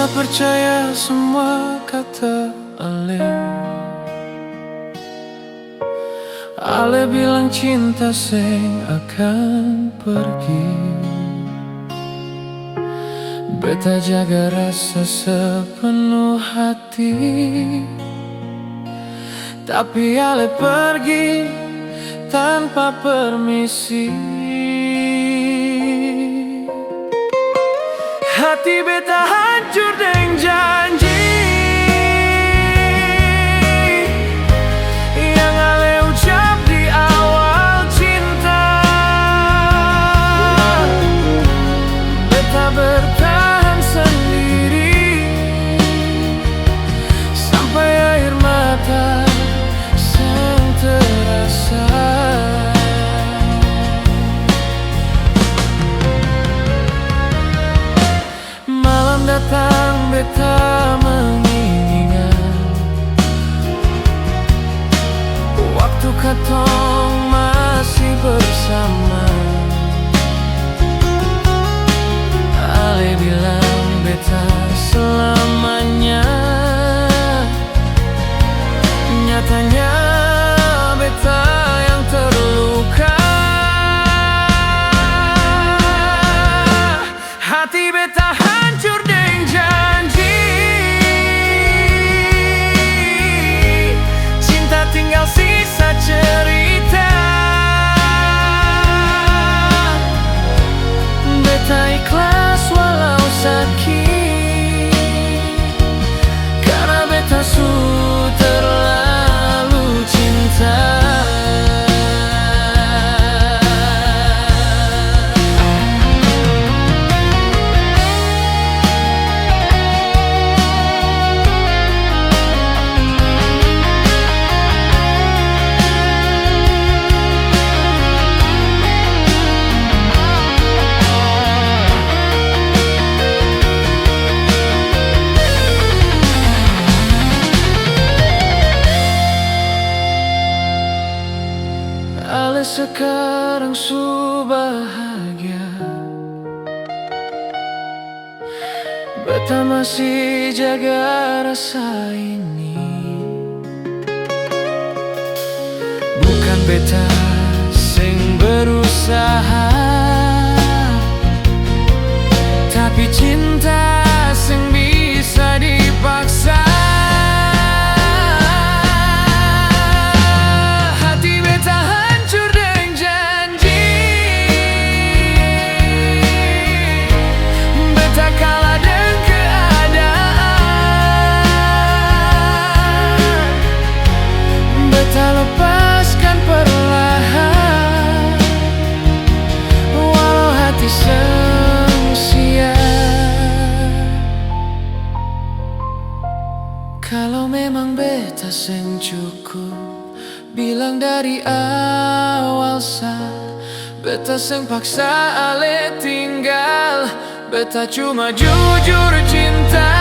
Beta percaya semua kata Ale. Ale bilang cinta sing akan pergi. Beta jaga rasa sepenuh hati, tapi Ale pergi tanpa permisi. Hati beta hancur dengan janji yang Ale ucap di awal cinta. Beta bertahan sendiri sampai air mata sang terasa. Datang beta mengingat waktu katong masih bersama. Ale bilang beta selamanya, nyatanya beta yang terluka. Hati beta hancur dengan janji, cinta tinggal sisa cerita. Beta ikhlas walau sakit, karena beta sudah terlalu cinta. Ale sekarang su bahagia, beta masih jaga rasa ini. Bukan beta sing berusaha, tapi cinta sing bisa dipaksa. Beta lepaskan perlahan, walau hati sengsia. Kalau memang beta seng cukup, bilang dari awal sah. Beta seng paksa Ale tinggal, beta cuma jujur cinta.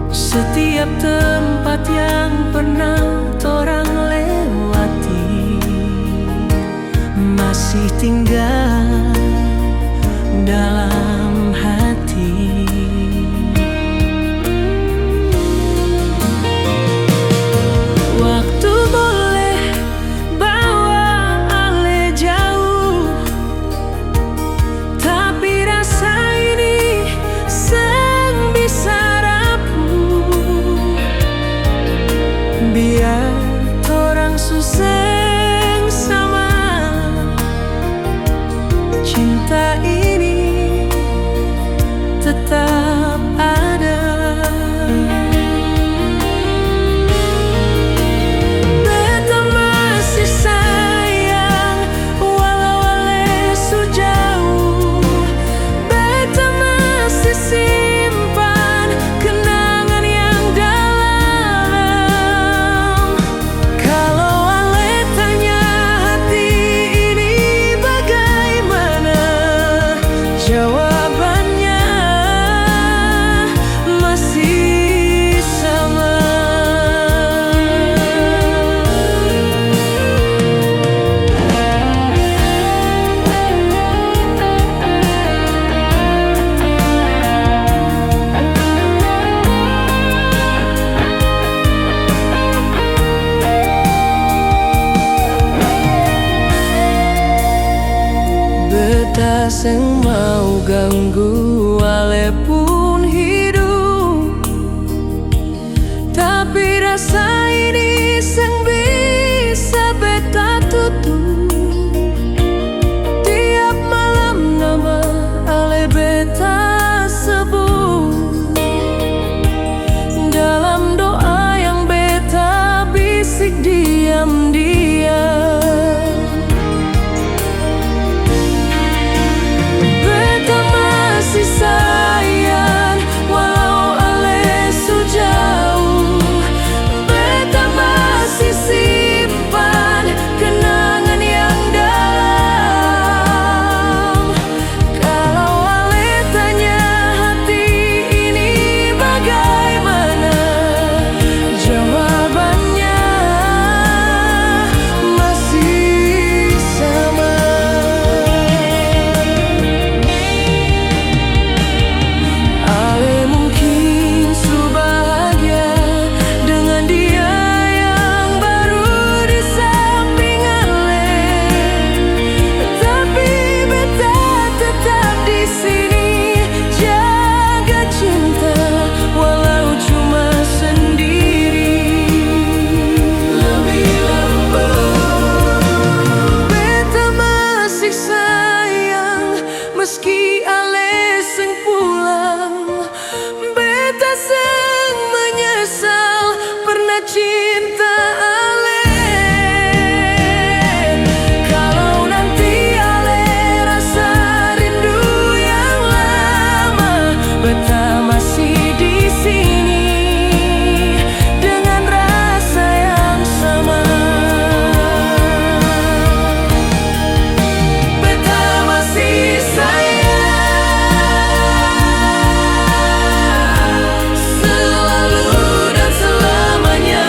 Setiap tempat yang pernah torang lewati masih tinggal dalam hati. beta seng mau ganggu walaupun hidup, tapi rasa ini seng bisa beta tutup. Tiap malam nama ale beta sebut dalam doa yang beta bisik diam-diam. Beta masih sayang walau ale su jauh. Beta masih simpan kenangan yang dalam. Kalau ale tanya hati ini bagaimana, jawabannya masih sama. Ale mungkin su bahagia dengan dia yang baru di samping ale, tapi beta tetap di sini jaga cinta walau cuma sendiri. Lebih lembut beta masih sayang meski ale seng pulang. Beta seng menyesal pernah cinta ale. Kalau nanti ale rasa rindu yang lama, beta masih di sini dengan rasa yang sama. Beta masih sayang selalu dan selamanya.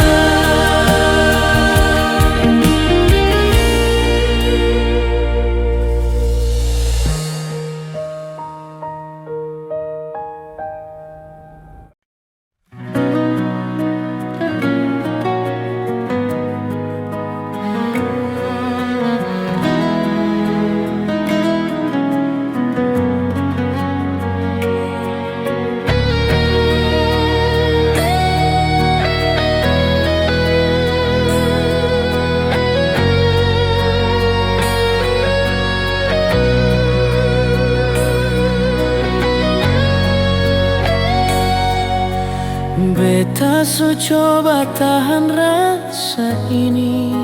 Beta su coba tahan rasa ini,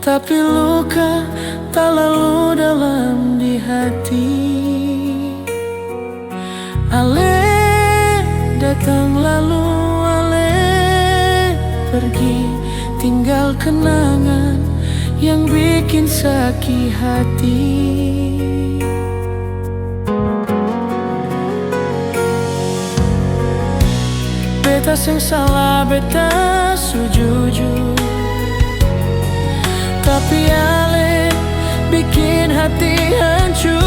tapi luka tak lalu dalam di hati. Ale datang lalu ale pergi, tinggal kenangan yang bikin sakit hati. Beta seng salah, beta su jujur, tapi ale bikin hati hancur.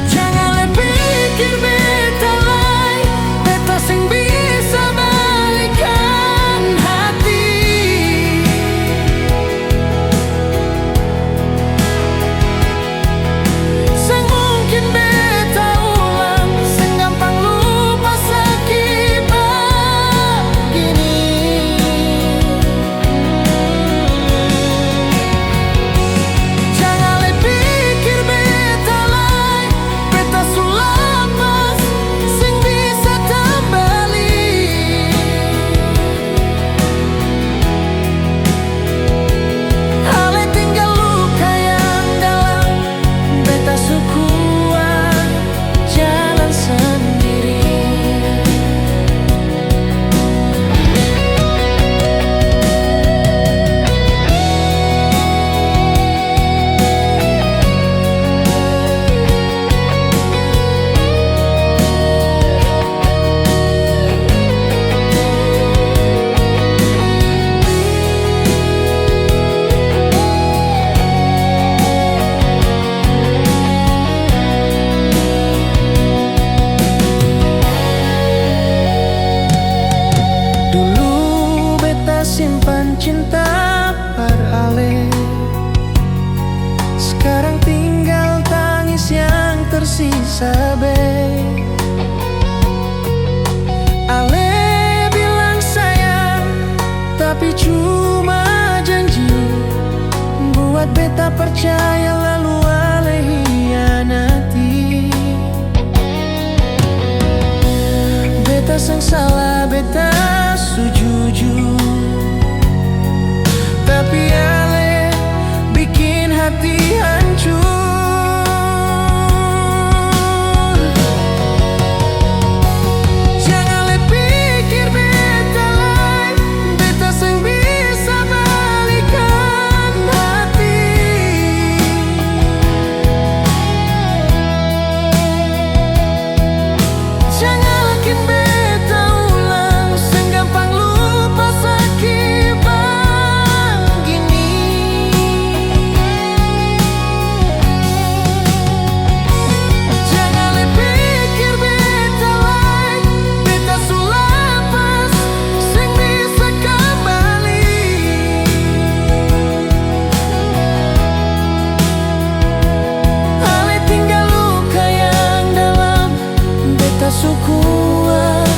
Jangan le pikir beta lain, beta seng bisa balikan hati. Seng mungkin beta ulang, seng gampang lupa sakit begini. Jangan le pikir beta lain, beta su lapas, seng bisa kembali. Ale tinggal luka yang dalam, beta su kuat jalan sendiri. Dulu beta simpan cinta beralih. Sekarang tinggal tangis yang tersisa, babe. Ale bilang sayang, tapi cuma janji. Buat beta percaya lalu Ale hianati. Beta sang salah, beta sujujur. Tapi Ale bikin hati hancur. Jangan Ale pikir beta lain, beta seng bisa balikan hati. Jangan lakin beta ulang, seng gampang lupa sakit begini. Jangan le pikir beta lain, beta su lapas, seng bisa kembali. Ale tinggal luka yang dalam, beta su kuat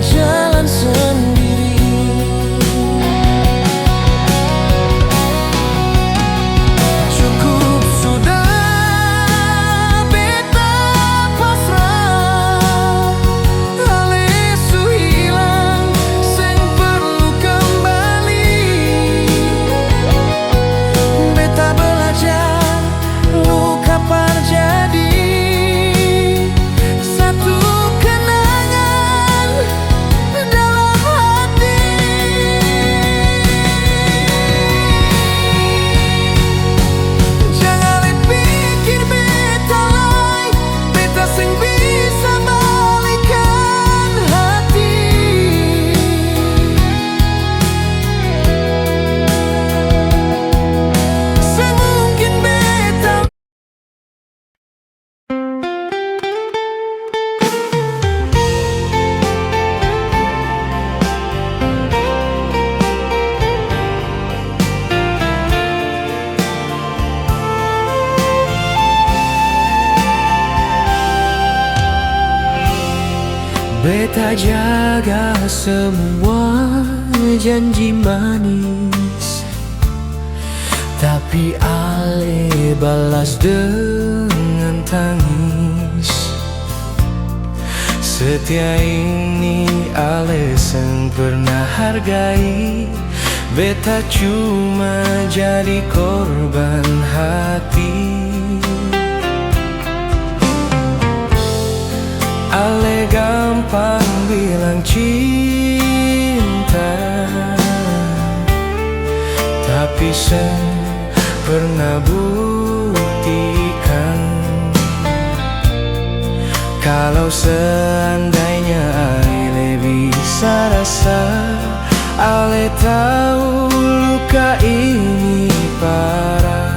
jalan sendiri. Cukup sudah beta pasrah. Ale su hilang, seng perlu kembali. Beta belajar, luka terjadi. Satu kenangan dalam hati. Jangan le pikir beta lain, beta seng bisa balikan hati. Seng mungkin beta. Beta jaga semua janji manis, tapi Ale balas dengan tangis. Setia ini Ale seng pernah hargai. Beta cuma jadi korban hati. Ale gampang bilang cinta, tapi seng pernah buktikan. Kalau seandainya Ale bisa rasa, Ale tahu luka ini parah.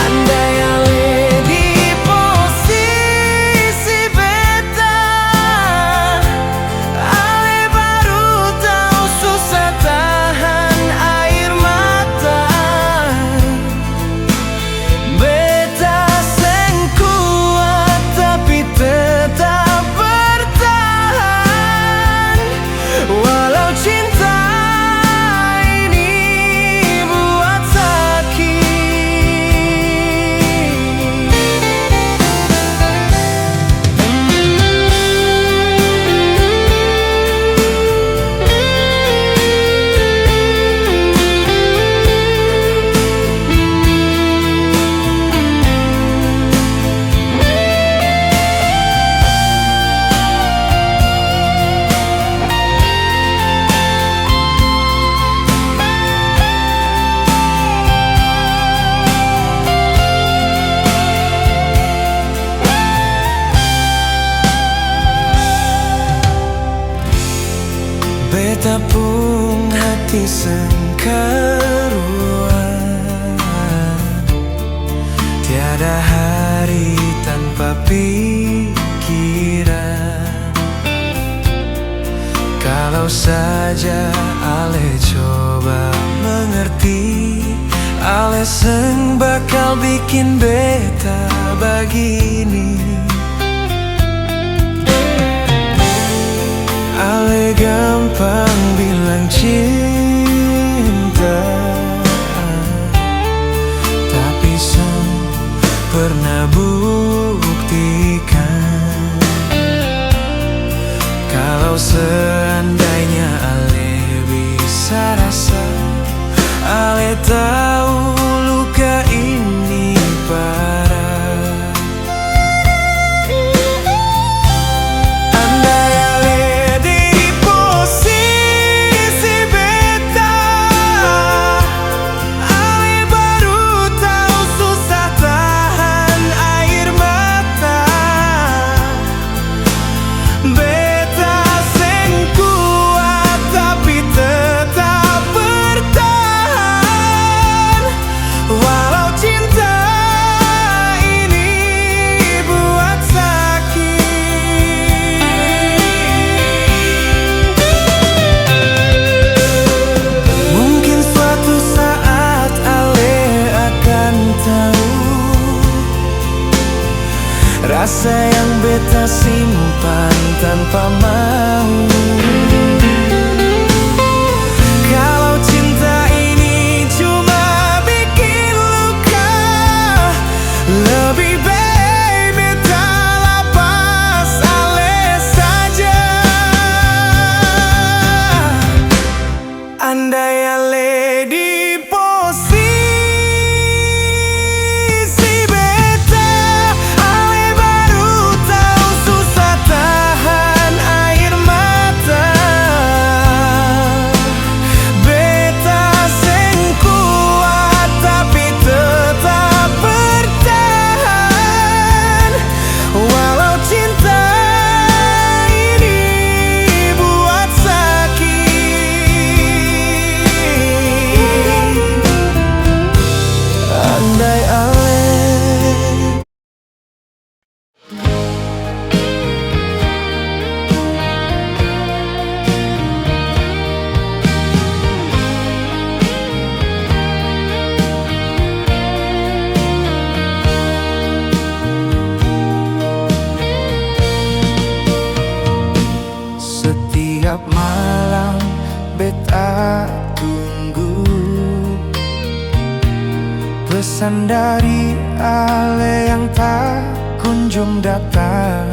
Andai Ale di posisi beta, Ale baru tahu susah tahan air mata. Beta seng kuat tapi tetap bertahan. Walau cinta ini buat beta pun hati seng karuan. Tiada hari tanpa pikiran. Kalau saja Ale coba mengerti, Ale seng bakal bikin beta begini. Ale gampang bilang cinta, tapi seng pernah buktikan. Kalau seandainya Ale bisa rasa, Ale tahu luka ini parah. Andai Ale di posisi beta, Ale baru tahu susah tahan air mata. Beta seng kuat tapi tetap bertahan, walau cinta ini buat sakit. Mungkin suatu saat Ale akan tahu rasa yang beta simpan tanpa mau. Kalau cinta ini cuma bikin luka, lebih baik beta lepas Ale saja. Andai Ale di posisi beta, Ale baru tahu susah tahan air mata. Beta seng kuat tapi tetap bertahan, walau cinta ini buat sakit. Andai Ale setiap malam beta tunggu pesan dari Ale yang tak kunjung datang.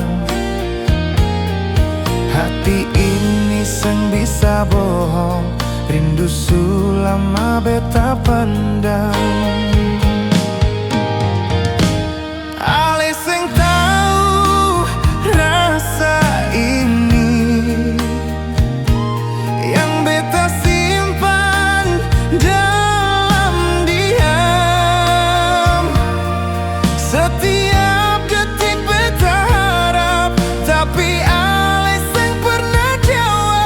Hati ini seng bisa bohong, rindu sulama beta pendam. Ale seng tahu rasa ini yang beta simpan dalam diam. Setiap detik beta harap, tapi Ale seng pernah jawab.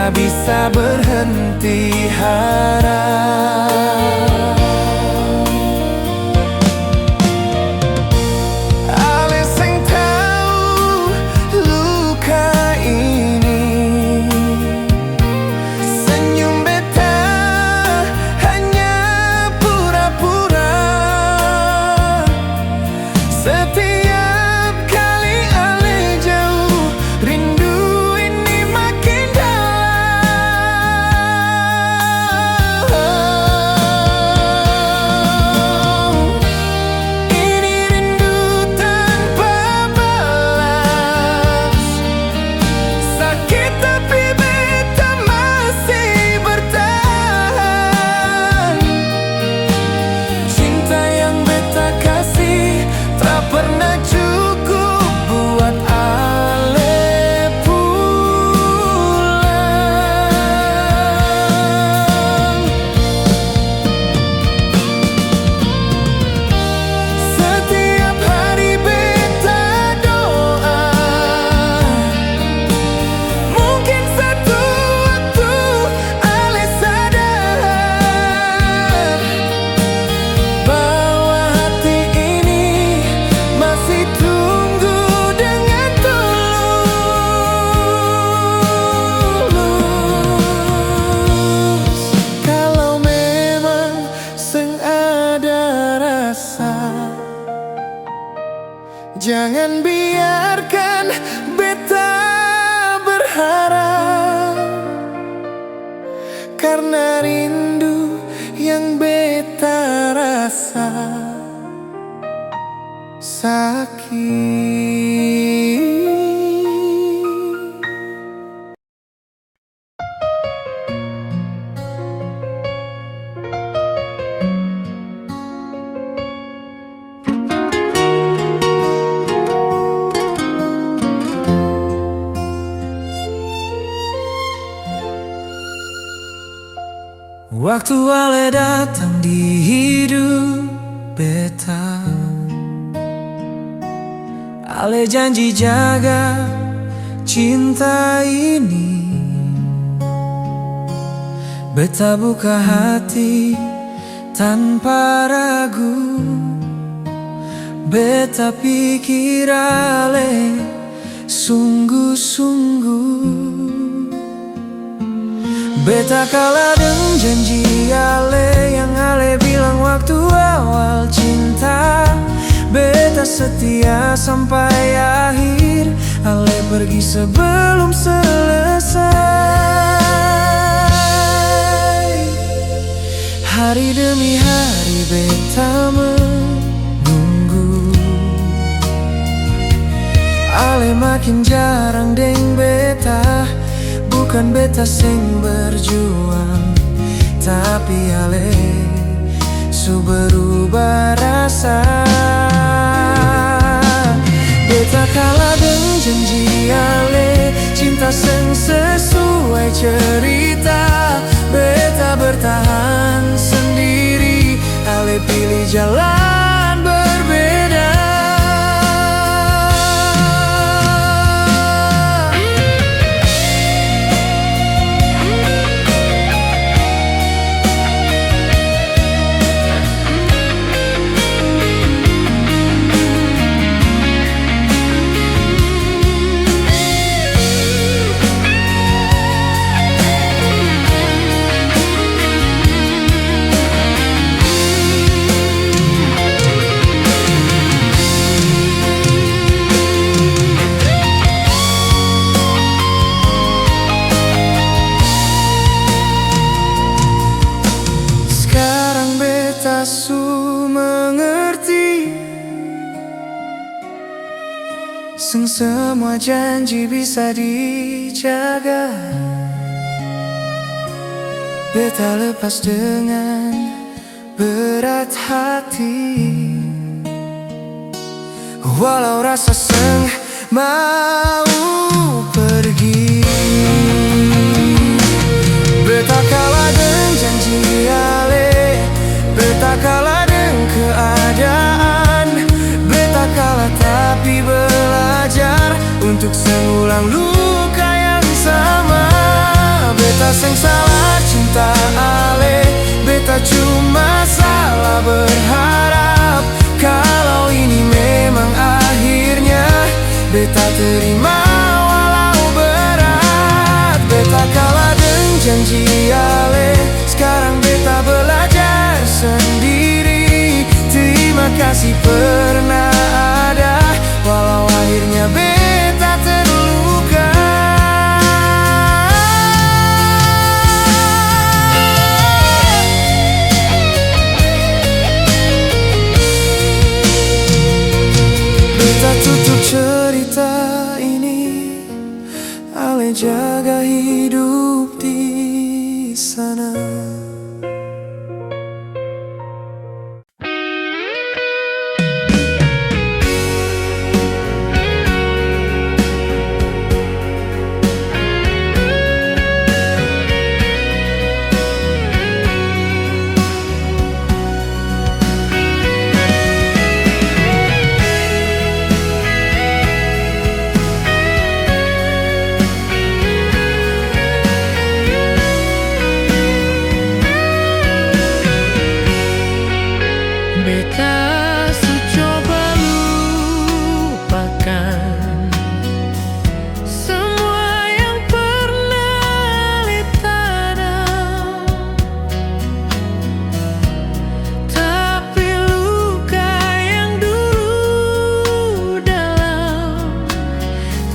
tak bisa berhenti harap. Ale sing tahu luka ini, senyum beta hanya pura-pura. Setiap kali ale jauh, rindu ini makin dalam. Ini rindu tanpa balas, sakit tapi beta masih bertahan. Cinta yang beta kasih tak pernah cukup buat ale pulang. Setiap hari beta doa, mungkin satu waktu ale sadar bahwa hati ini masih tunggu dengan tulus. Kalau memang seng ada rasa, jangan biarkan beta berharap, karena rindu yang beta rasa sakit. Waktu ale datang di hidup beta, ale janji jaga cinta ini. Beta buka hati tanpa ragu, beta pikir ale sungguh-sungguh. Beta kalah dengan janji ale yang ale bilang waktu awal cinta. Beta setia sampai akhir, ale pergi sebelum selesai. Hari demi hari beta menunggu, ale makin jarang deng beta. Bukan beta sing berjuang, tapi ale su berubah rasa. Beta kalah dengan janji ale, cinta sing sesuai cerita. Beta bertahan sendiri, ale pilih jalan berbeda. Su mengerti, seng semua janji bisa dijaga. Beta lepas dengan berat hati, walau rasa seng mau pergi. Beta kalah dengan janji ale, beta kalah dengan keadaan. Beta kalah tapi belajar untuk mengulang luka yang sama. sing salah cinta ale, beta cuma salah berharap. Kalau ini memang akhirnya, beta terima walau berat. Beta kalah dengan janji ale, sekarang beta belajar sendiri. Terima kasih pernah ada, walau akhirnya beta terluka. Beta tutup cerita ini, ale jaga hidup di sana. Beta coba lupakan semua yang pernah ditanam, tapi luka yang dulu dalam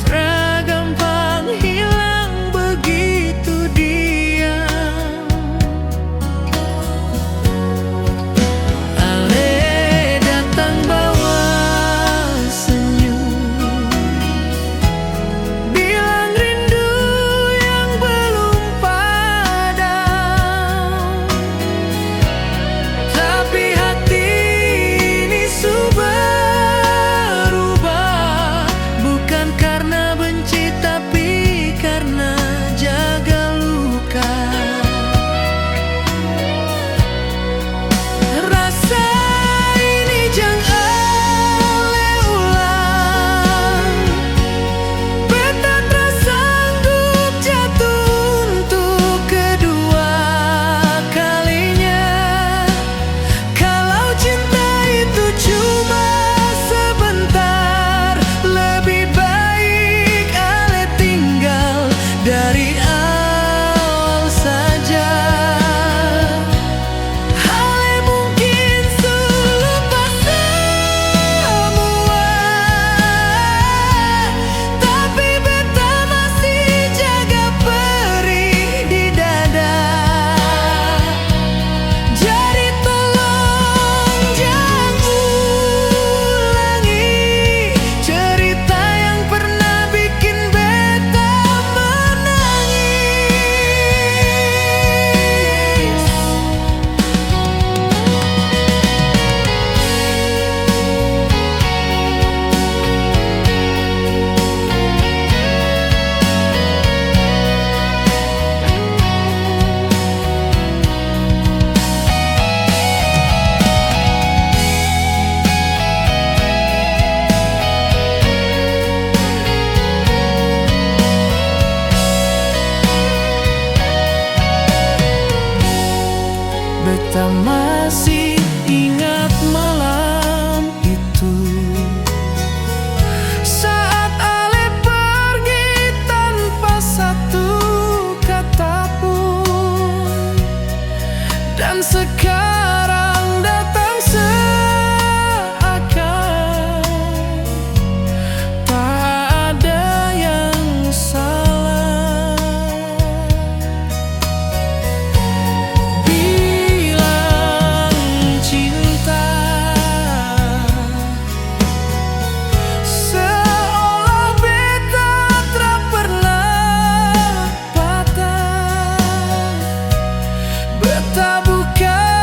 tak gampang hilang begitu diam. Beta masih ingat malam itu, saat ale pergi tanpa satu kata pun, dan sekarang datang seakan tak ada yang salah. Tak bukan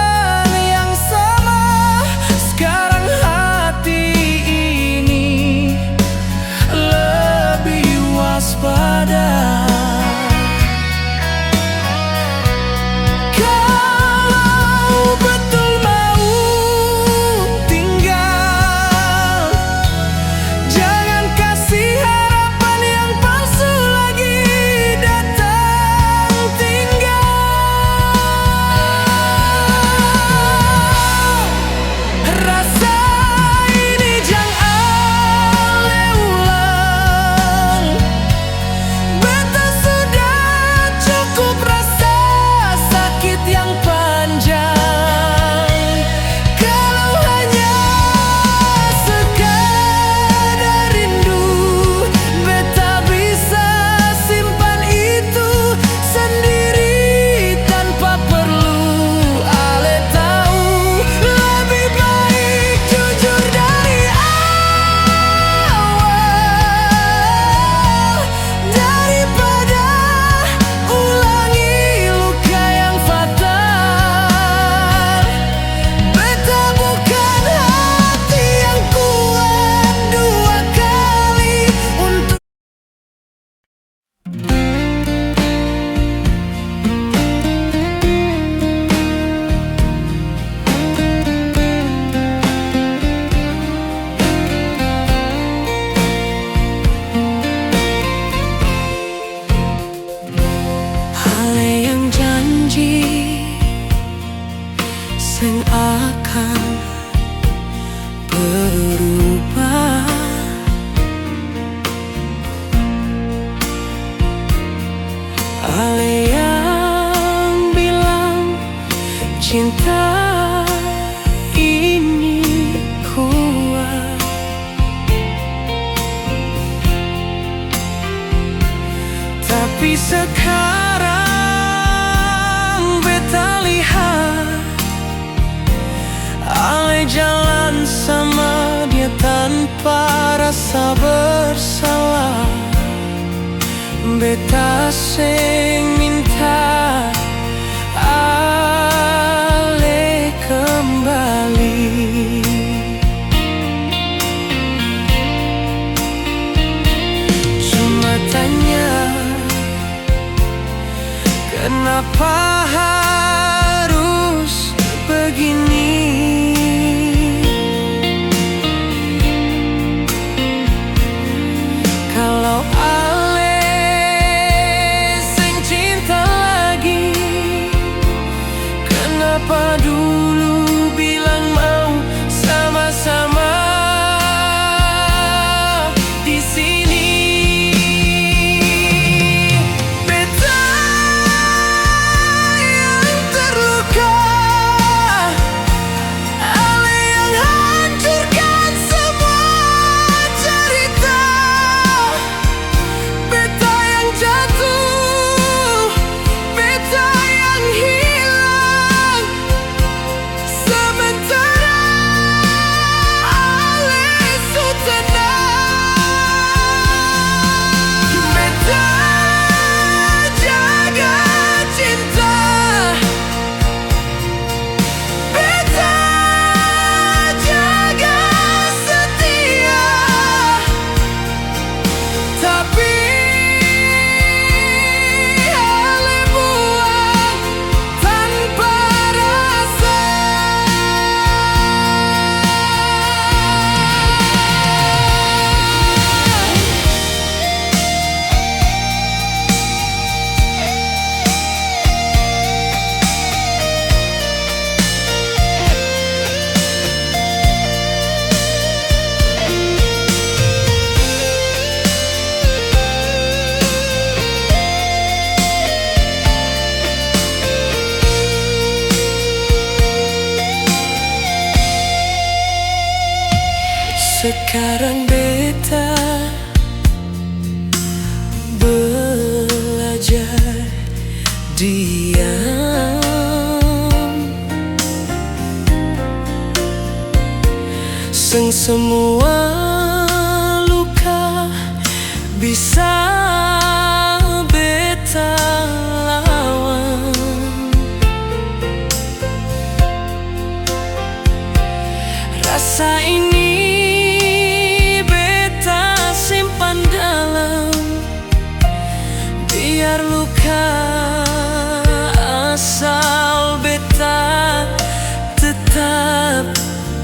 janji sing akan berubah. Ada yang bilang cinta ini kuat, tapi sekarang beta lihat Ale jalan sama dia tanpa rasa bersalah. Beta sing minta Ale kembali. Cuma tanya, kenapa harus begini? Kalau Ale sing cinta lagi, kenapa dulu bilang mau sama-sama di sini? Beta yang terluka, Ale yang hancurkan semua cerita. Beta yang jatuh, beta yang hilang, sementara Ale su tenang. Beta jaga cinta, beta jaga setia, tapi Ale buang tanpa rasa. Sekarang beta belajar diam, sing semua luka bisa beta lawan. Rasa ini beta simpan dalam, biar luka asal beta tetap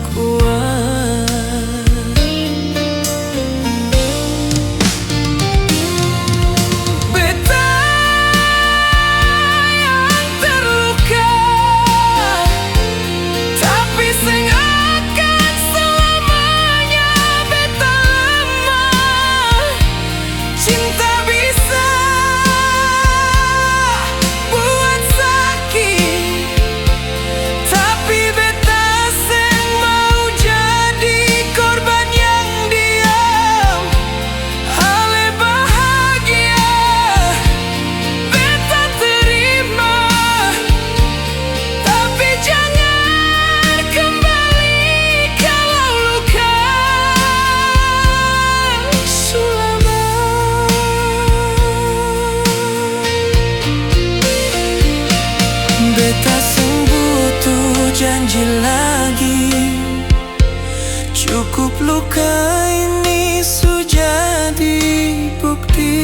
kuat. Beta yang terluka, tapi sing akan selamanya beta lemah. Cinta bisa buat sakit, tapi beta sing mau jadi korban yang diam. Ale bahagia, beta terima, tapi jangan kembali kalau luka sulama. Beta sing butuh janji lagi, cukup luka ini su jadi bukti.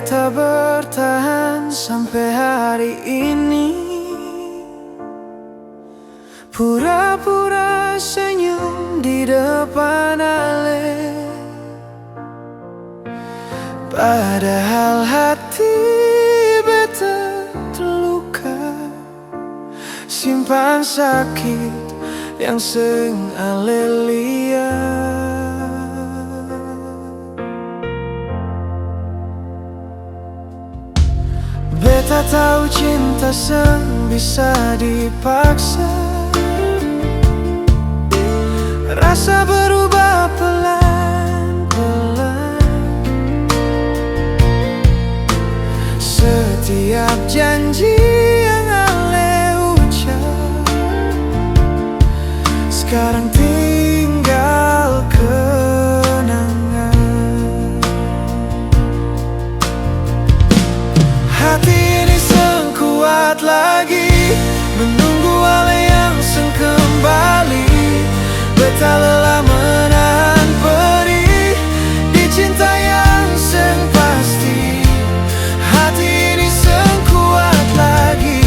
beta bertahan sampai hari ini. Pura-pura senyum di depan Ale, padahal hati beta terluka. Simpan sakit yang seng Ale lihat. Beta tahu cinta seng bisa dipaksa. Rasa berubah pelan-pelan. Setiap janji yang Ale ucap sekarang tinggal kenangan. Hati ini seng kuat lagi menunggu Ale yang seng kembali. Beta lelah menahan perih di cinta yang seng pasti. Hati ini seng kuat lagi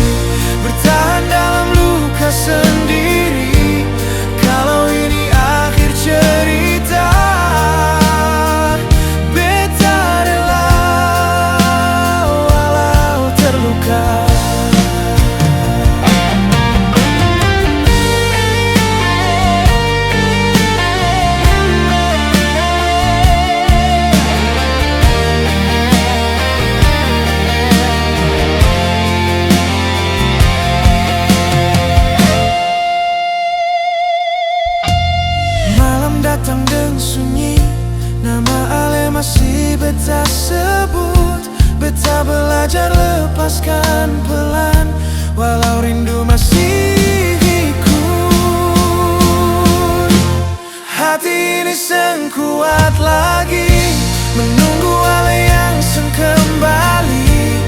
bertahan dalam luka sendiri. Kalau ini akhir cerita, beta rela walau terluka. Datang dan sunyi, nama Ale masih beta sebut. Beta belajar lepaskan pelan, walau rindu masih ikut. Hati ini seng kuat lagi menunggu Ale yang seng kembali.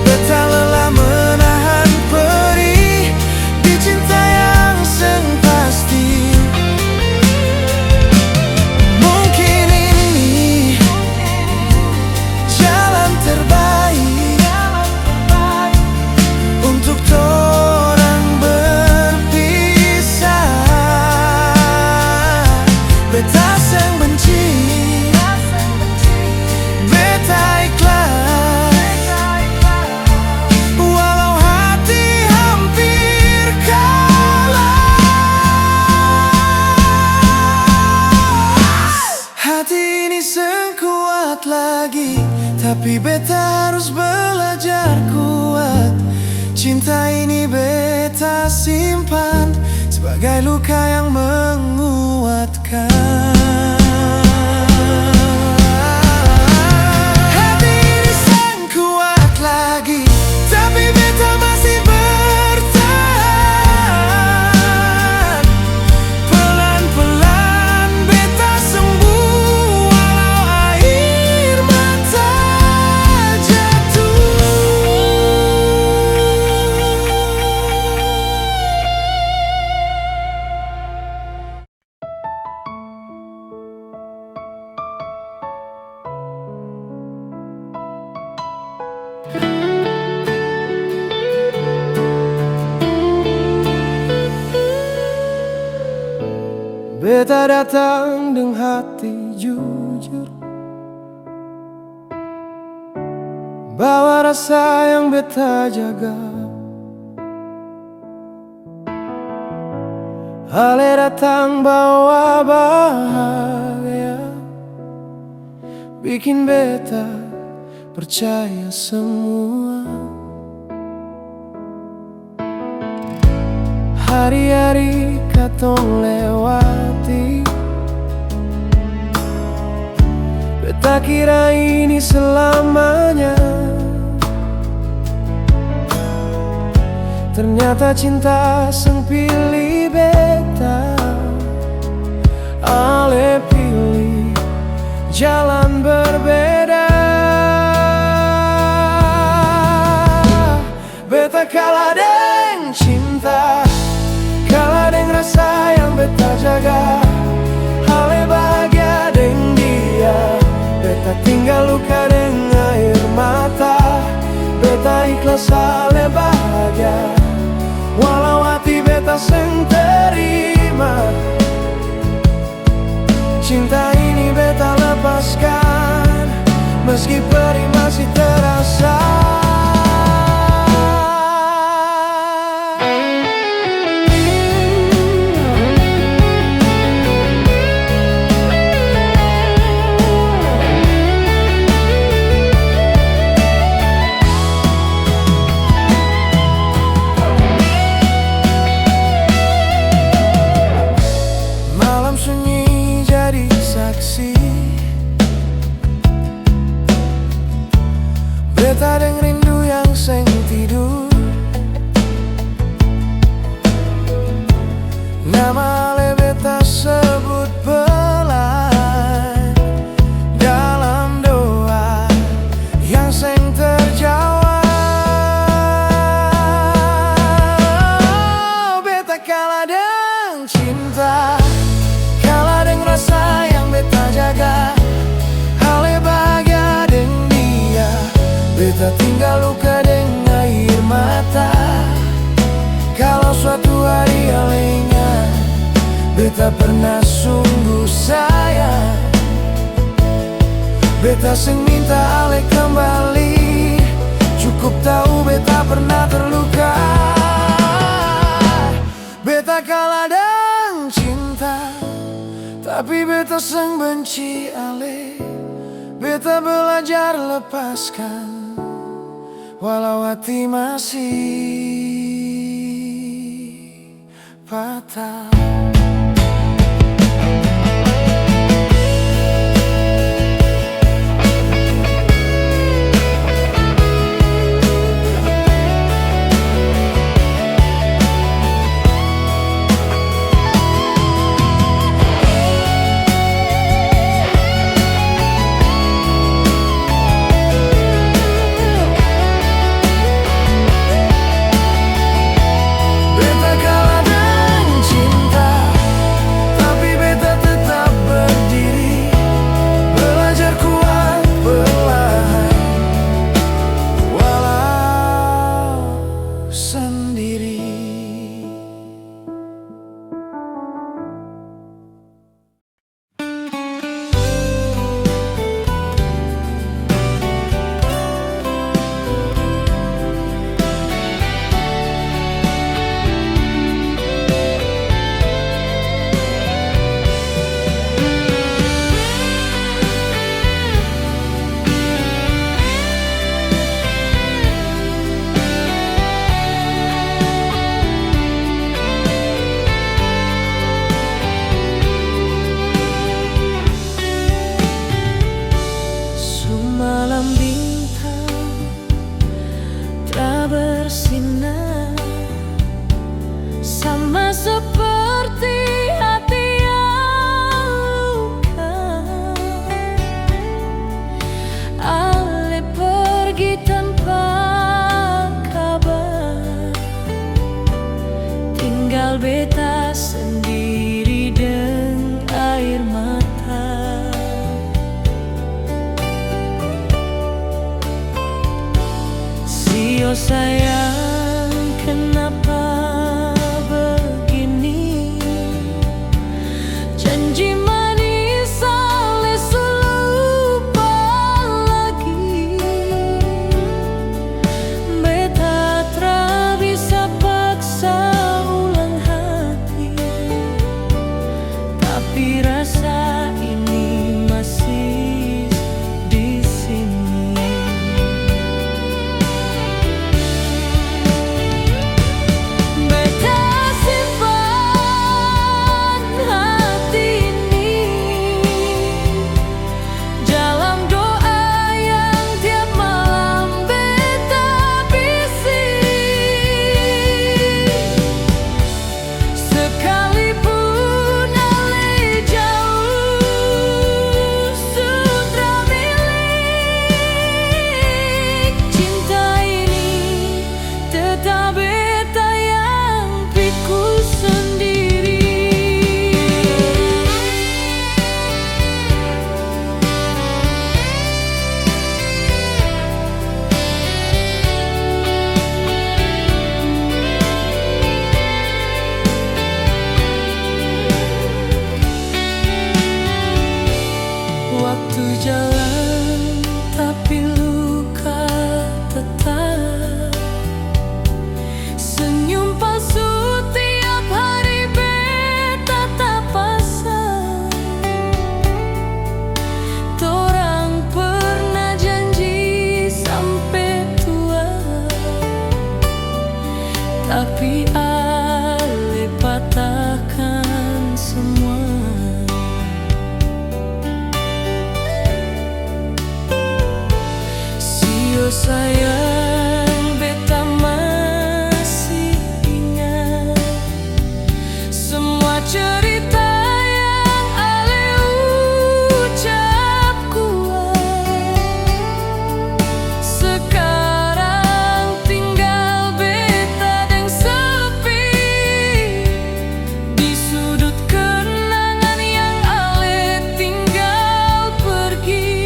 Beta lelah menahan perih di cinta yang seng pasti. Beta seng benci, beta ikhlas, walau hati hampir kalah. Hati ini seng kuat lagi, tapi beta harus belajar kuat. Cinta ini beta simpan sebagai luka yang menguatkan. Hati ini seng kuat lagi, tapi beta masih bertahan. Pelan-pelan beta sembuh walau air mata jatuh. Beta datang dengan hati jujur, bawa rasa yang beta jaga. Ale datang bawa bahagia, bikin beta percaya semua. Hari-hari katong lewati, beta kira ini selamanya. Ternyata cinta seng pilih beta. Ale pilih jalan berbeda. Beta kalah deng cinta, kalah deng rasa yang beta jaga. Ale bahagia deng dia, beta tinggal luka deng air mata. ikhlas ale bahagia, walau hati beta seng terima. Cinta ini beta lepaskan, meski perih masih terasa. Malam sunyi jadi saksi, beta deng rindu yang seng tidur. Nama ale beta sebut pelan dalam doa yang seng terjawab. Beta kalah deng cinta, kalah deng rasa yang beta jaga. Ale bahagia deng dia, beta tinggal luka deng air mata. Kalau suatu hari ale ingat, beta pernah sungguh sayang. Beta seng minta ale kembali, cukup tahu beta pernah terluka. Beta kalah deng cinta, tapi beta seng benci ale. Beta belajar lepaskan, walau hati masih patah. Malam bintang telah bersinar, sama seperti hati yang luka. Ale pergi tanpa kabar, tinggal beta sendiri dengan air mata. Oh sayang, kenapa begini? Janji manis ale lupa lagi. Beta tak bisa paksa ulang hati, tapi rasa ini masih di sini. Waktu jalan tapi luka tetap. Senyum palsu tiap hari beta tak pasang. Torang pernah janji sampai tua, tapi ale patahkan semua. Sayang, beta masih ingat semua cerita yang ale ucap kuat. Sekarang tinggal beta yang sepi di sudut kenangan yang ale tinggal pergi.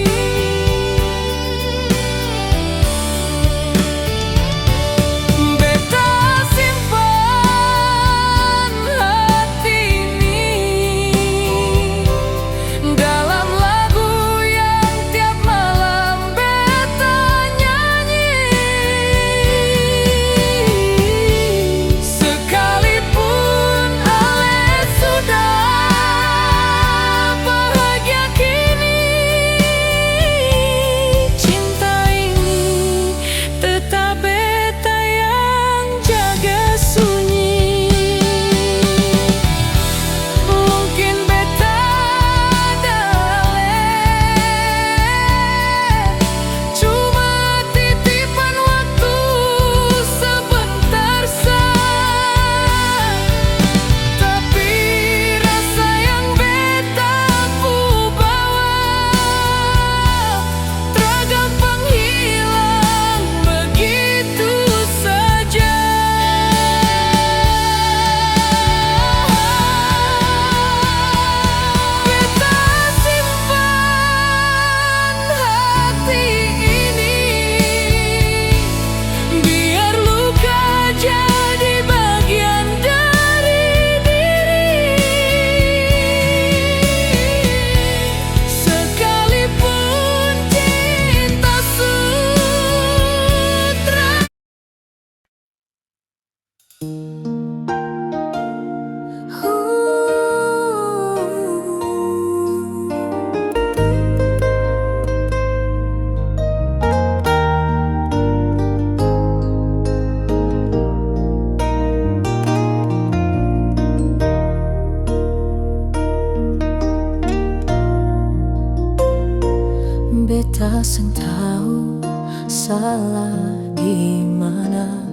Beta seng tahu salah di mana.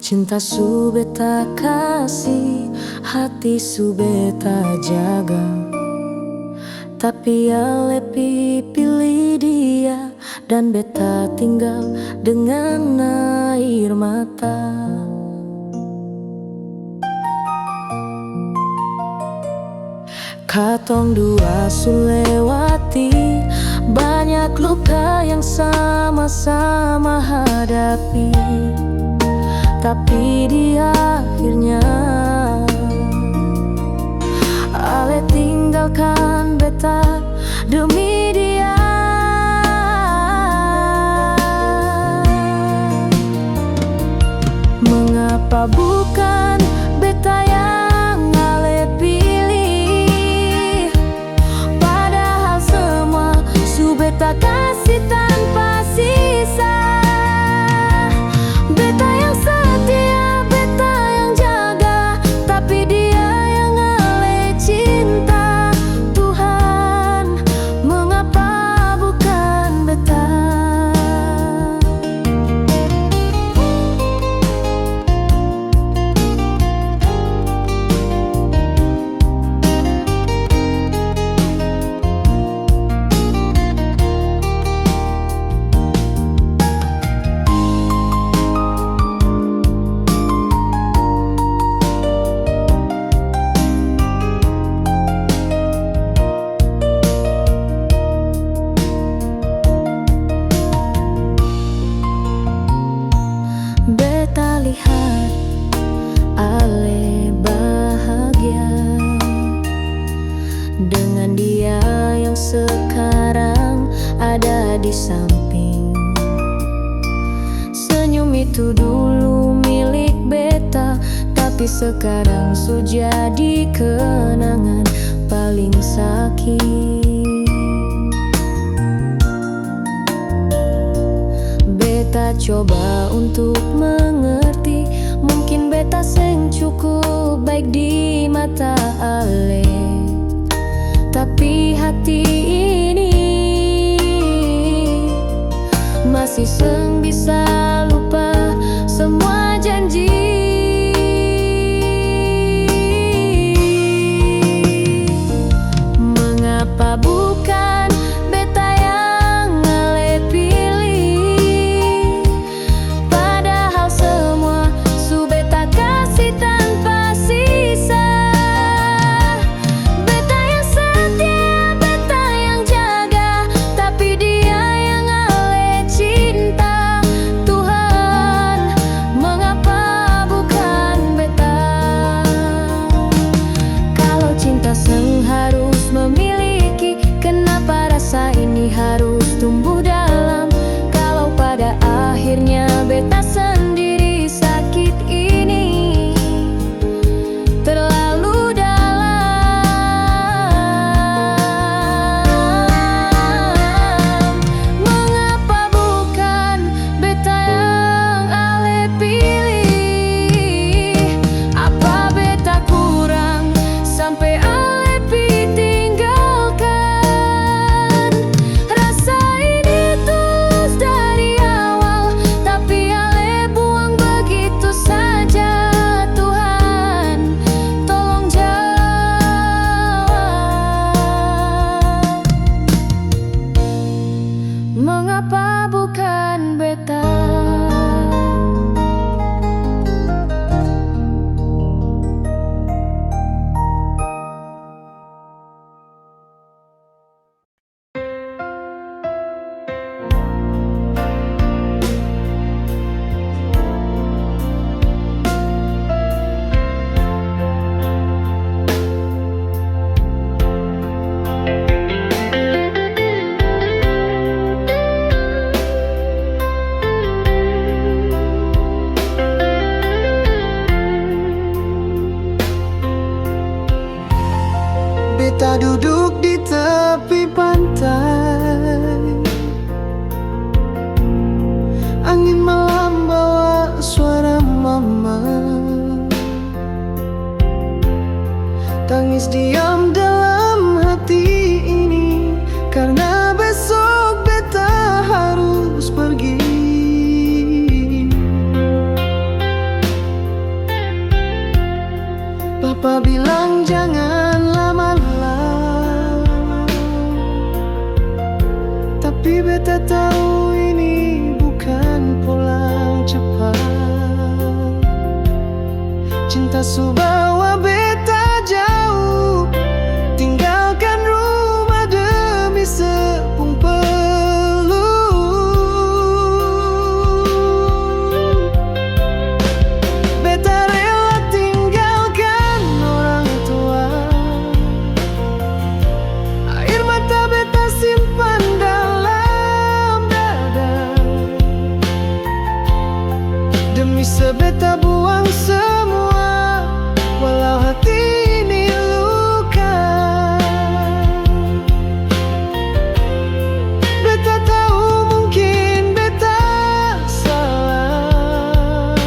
Cinta su beta kasih, hati su beta jaga, tapi ale pilih dia dan beta tinggal dengan air mata. Katong dua su lewati banyak luka yang sama-sama hadapi, tapi di akhirnya ale tinggalkan beta demi dia. Mengapa bukan beta yang ale pilih, padahal semua su beta kasih tanpa sisa. Beta yang setia, beta yang jaga, tapi dia yang ale cinta. Tuhan, mengapa bukan beta? sekarang ada di samping. Senyum itu dulu milik beta, tapi sekarang sudah jadi kenangan paling sakit. Beta coba untuk mengerti, mungkin beta seng cukup baik di mata ale, tapi hati ini masih seng bisa lupa semua janji. Mengapa bukan beta yang ale pilih, padahal semua su beta kasih tanpa sisa. Beta yang setia, beta yang jaga, tapi dia yang ale cinta. Tuhan, mengapa bukan beta? Kalau cinta seng harus memiliki, kenapa rasa ini harus tumbuh dalam? Kalau pada akhirnya beta sendiri sakit ini terlalu dalam. Mengapa bukan beta yang ale pilih? Apa beta kurang sampai ale tinggalkan? Rasa ini tulus dari awal, tapi ale buang begitu saja. Tuhan, tolong jawab. Mengapa bukan beta? Beta duduk di tepi pantai, angin malam bawa suara mama, tangis diam dalam hati ini, karena besok beta harus pergi. Papa bilang jangan lama-lama, tapi beta tahu ini bukan pulang cepat. Cinta su bawa beta jauh, tinggalkan rumah demi sepung peluk. Beta rela tinggalkan orang tua, air mata beta simpan dalam dada, demi sebeta buang semua, walau hati ini luka. Beta tahu mungkin beta salah,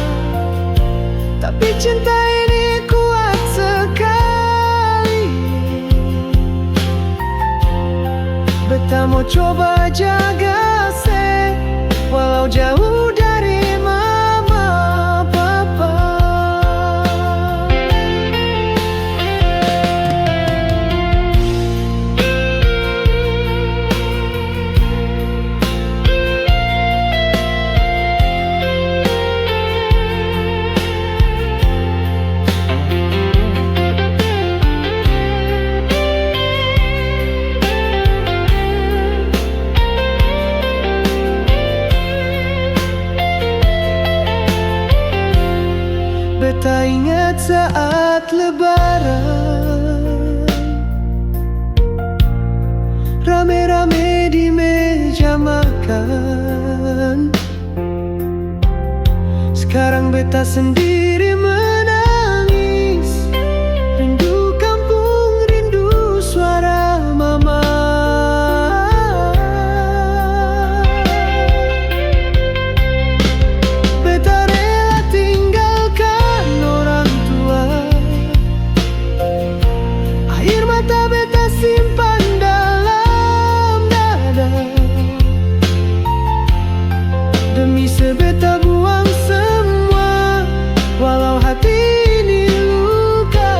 tapi cinta ini kuat sekali. Beta mau coba jaga se, walau jauh dari mama papa. rame-rame di meja makan. Sekarang beta sendiri menangis, rindu kampung, rindu suara mama. Beta rela tinggalkan orang tua, air mata beta simpan dalam dada. Demi sebeta buang semua, walau hati ini luka.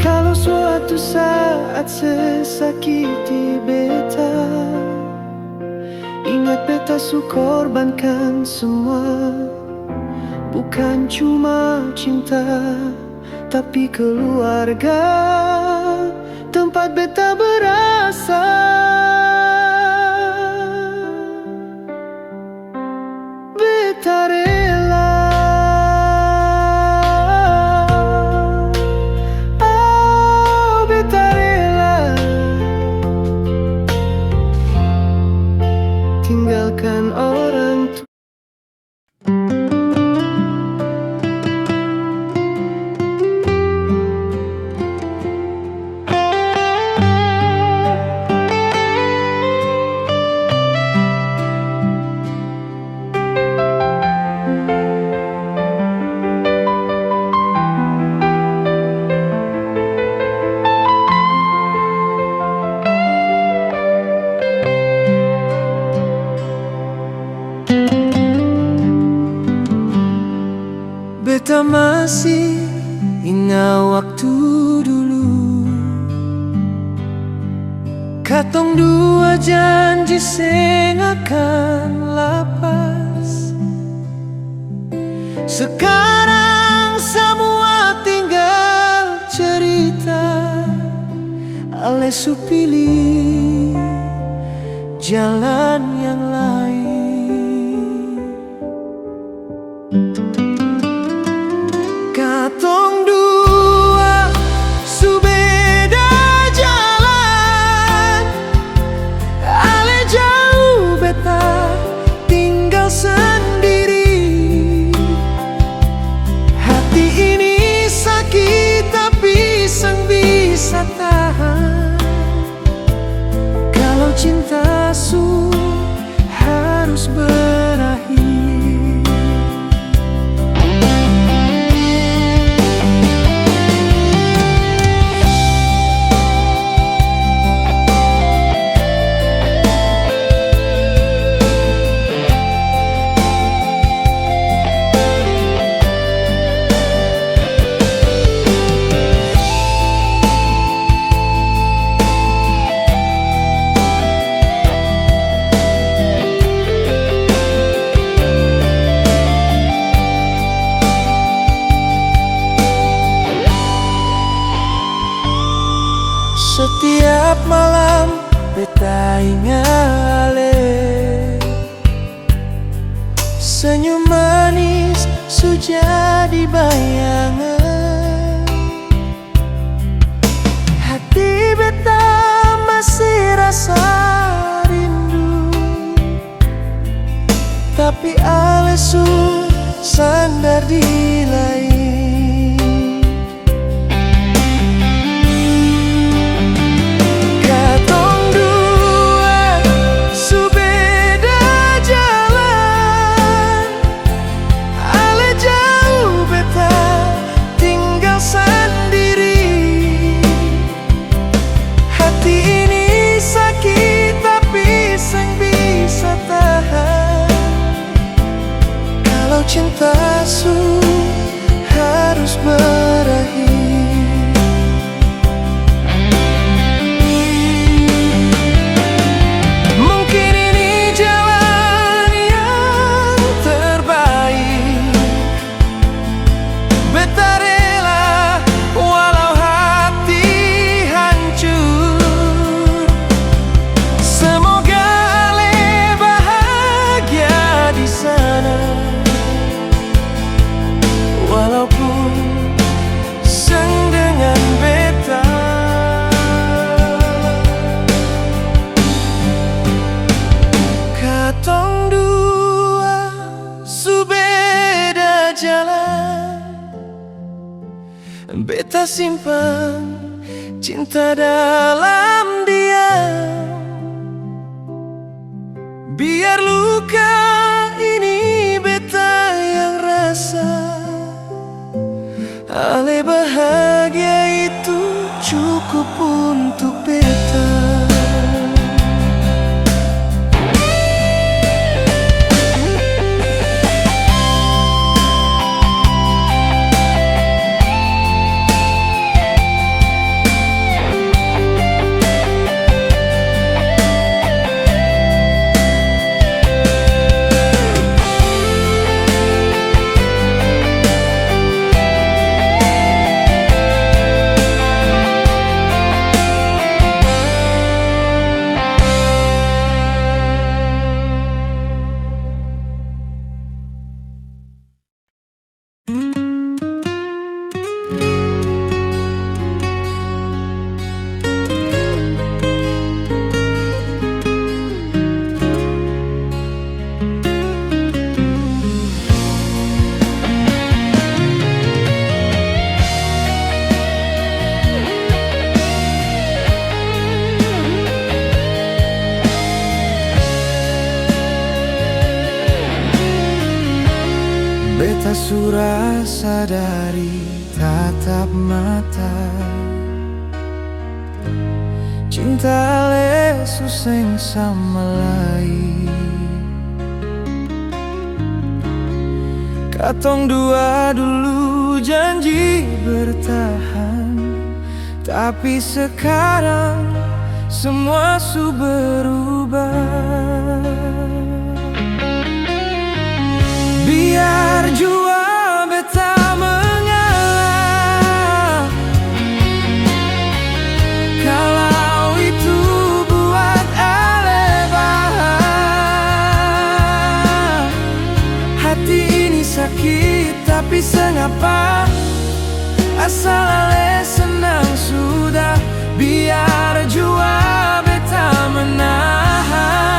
Kalau suatu saat sesakiti beta, ingat beta su korbankan semua. Bukan cuma cinta, tapi keluarga, tempat beta berasal. Beta rela, oh beta rela tinggalkan orang tua. Beta masih ingat waktu dulu, katong dua janji seng akan lapas. Sekarang semua tinggal cerita, ale su pilih jalan yang lain. Katong dua su beda jalan, ale jauh beta tinggal sendiri. Hati ini sakit tapi sang bisa tahan. Kalau cinta su harus berakhir. Setiap malam beta ingat ale, senyum manis su jadi bayangan. Hati beta masih rasa rindu, tapi ale su sandar di lain. Cinta su harus berakhir. Mungkin ini jalan yang terbaik. Beta rela walau hati hancur. Semoga ale bahagia di sana. Walaupun beta simpan cinta dalam diam. Biar luka ini beta yang rasa, ale bahagia itu cukup untuk beta. Beta surah sadari tatap mata, cinta le suseng sama lain. Katong dua dulu janji bertahan, tapi sekarang semua su berubah. Biar jua beta mengalah, kalau itu buat ale bahagia. Hati ini sakit tapi sengapa, asal ale senang sudah. Biar jua beta menahan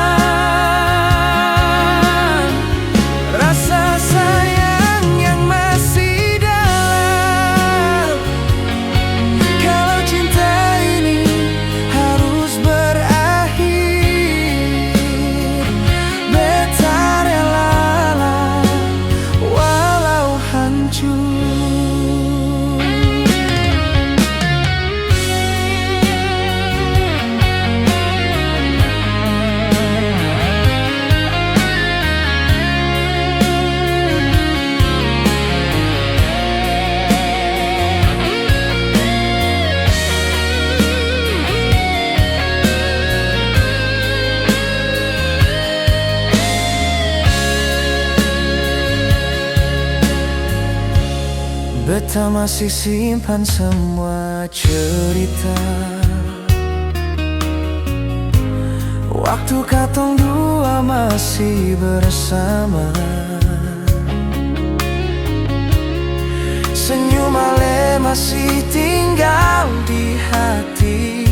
rasa sayang yang masih dalam. Kalau cinta ini harus berakhir, beta relalah walau hancur. Beta masih simpan semua cerita waktu katong dua masih bersama. Senyum ale masih tinggal di hati,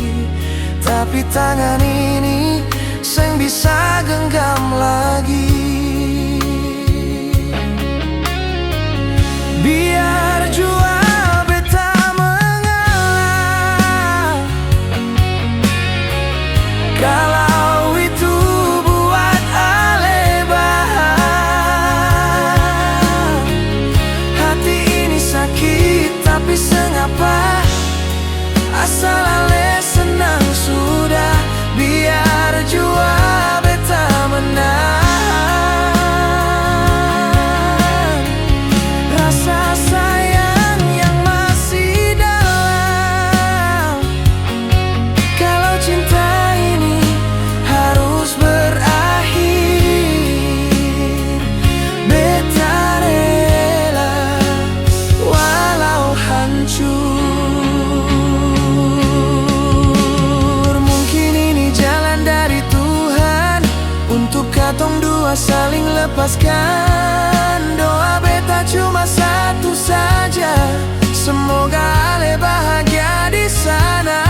tapi tangan ini seng bisa genggam lagi. Biar jua beta mengalah, kalau itu buat ale bahagia. Hati ini sakit tapi sengapa, asal ale senang sudah. Biar jua beta menahan rasa sayang yang masih dalam. Kalau cinta ini harus berakhir, beta rela walau hancur. Mungkin ini jalan dari Tuhan untuk katong dua saling lepaskan. Doa beta cuma satu saja, semoga ale bahagia di sana.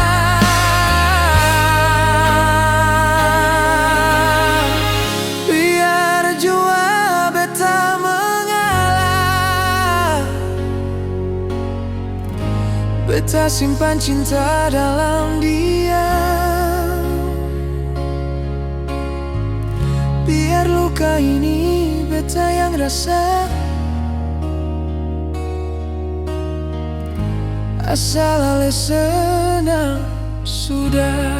Biar jua beta mengalah, Beta simpan cinta dalam diam. Biar luka ini beta yang rasa, asal ale senang sudah.